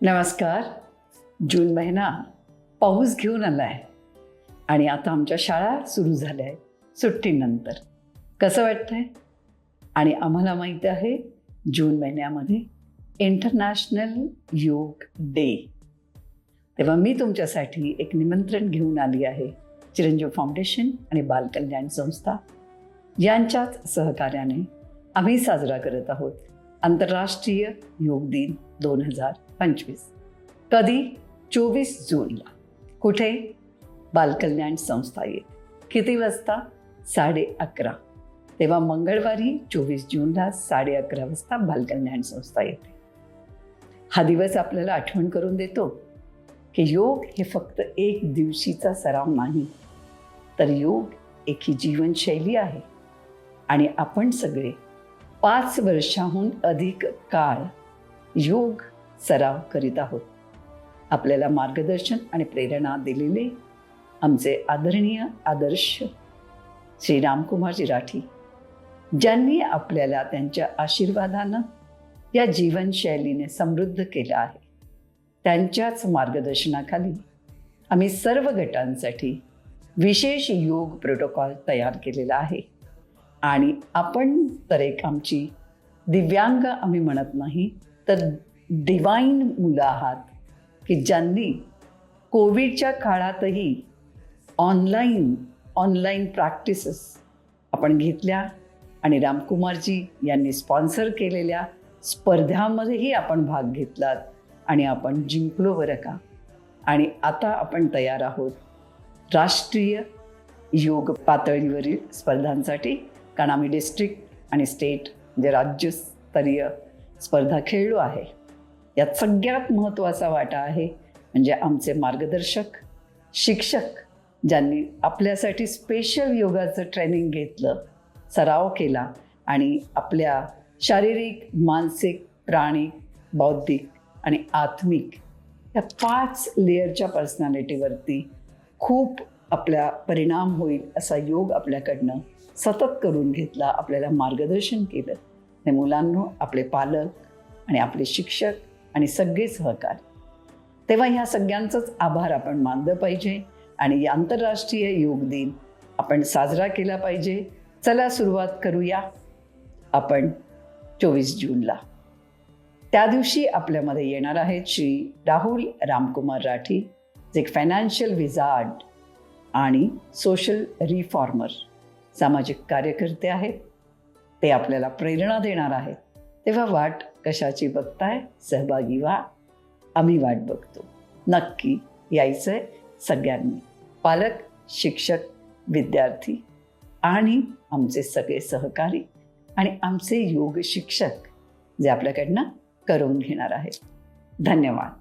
नमस्कार. जून महिना पाऊस घेऊन आलाय आणि आता आमच्या शाळा सुरू झाल्या आहेत सुट्टीनंतर. कसं वाटतंय? आणि आम्हाला माहीत आहे जून महिन्यामध्ये इंटरनॅशनल योग डे. तेव्हा मी तुमच्यासाठी एक निमंत्रण घेऊन आली आहे. चिरंजीव फाउंडेशन आणि बालकल्याण संस्था यांच्याच सहकार्याने आम्ही साजरा करत आहोत आंतरराष्ट्रीय योग दिन 2025. कधी? 24 जूनला. कुठे? बालकल्याण संस्था येते. किती वाजता? 11:30. तेव्हा मंगळवारी 24 जूनला 11:30 वाजता बालकल्याण संस्था येते. हा दिवस आपल्याला आठवण करून देतो की योग हे फक्त एक दिवशीचा सराव नाही, तर योग एक ही जीवनशैली आहे आणि आपण सगळे 5 वर्षाहून अधिक काळ योग सराव करीत आहोत. आपल्याला मार्गदर्शन आणि प्रेरणा दिलेले आमचे आदरणीय आदर्श श्री रामकुमारजी राठी, ज्यांनी आपल्याला त्यांच्या आशीर्वादानं या जीवनशैलीने समृद्ध केलं आहे. त्यांच्याच मार्गदर्शनाखाली आम्ही सर्व गटांसाठी विशेष योग प्रोटोकॉल तयार केलेला आहे. आणि आपण तर एक आमची दिव्यांग आम्ही म्हणत नाही, तर डिवाईन मुलं आहात की ज्यांनी कोविडच्या काळातही ऑनलाईन प्रॅक्टिसेस आपण घेतल्या आणि रामकुमारजी यांनी स्पॉन्सर केलेल्या स्पर्धांमध्येही आपण भाग घेतलात आणि आपण जिंकलो बरं का. आणि आता आपण तयार आहोत राष्ट्रीय योग पातळीवरील स्पर्धांसाठी, कारण आम्ही डिस्ट्रिक्ट आणि स्टेट म्हणजे राज्यस्तरीय स्पर्धा खेळलो आहे. यात सगळ्यात महत्त्वाचा वाटा आहे म्हणजे आमचे मार्गदर्शक शिक्षक, ज्यांनी आपल्यासाठी स्पेशल योगाचं ट्रेनिंग घेतलं, सराव केला आणि आपल्या शारीरिक, मानसिक, प्राणिक, बौद्धिक आणि आत्मिक या 5 लेअरच्या पर्सनॅलिटीवरती खूप आपला परिणाम होईल असा योग आपल्याकडनं सतत करून घेतला, आपल्याला मार्गदर्शन केलं. आणि मुलांनो, आपले पालक आणि आपले शिक्षक आणि सगळे सहकारी, तेव्हा ह्या सगळ्यांचंच आभार आपण मानलं पाहिजे आणि आंतरराष्ट्रीय योग दिन आपण साजरा केला पाहिजे. चला सुरुवात करूया आपण 24 जूनला. त्या दिवशी आपल्यामध्ये येणार आहेत श्री राहुल रामकुमार राठी, जे एक फायनान्शियल विझार्ड आणि सोशल रिफॉर्मर, सामाजिक कार्यकर्ते आहेत. ते आपल्याला प्रेरणा देणार आहेत. तेव्हा वाट कशाची बघताय? सहभागी व्हा. आम्ही वाट बघतो. नक्की यायचंय सगळ्यांनी, पालक, शिक्षक, विद्यार्थी आणि आमचे सगळे सहकारी आणि आमचे योग शिक्षक जे आपल्याकडनं करून घेणार आहेत. धन्यवाद.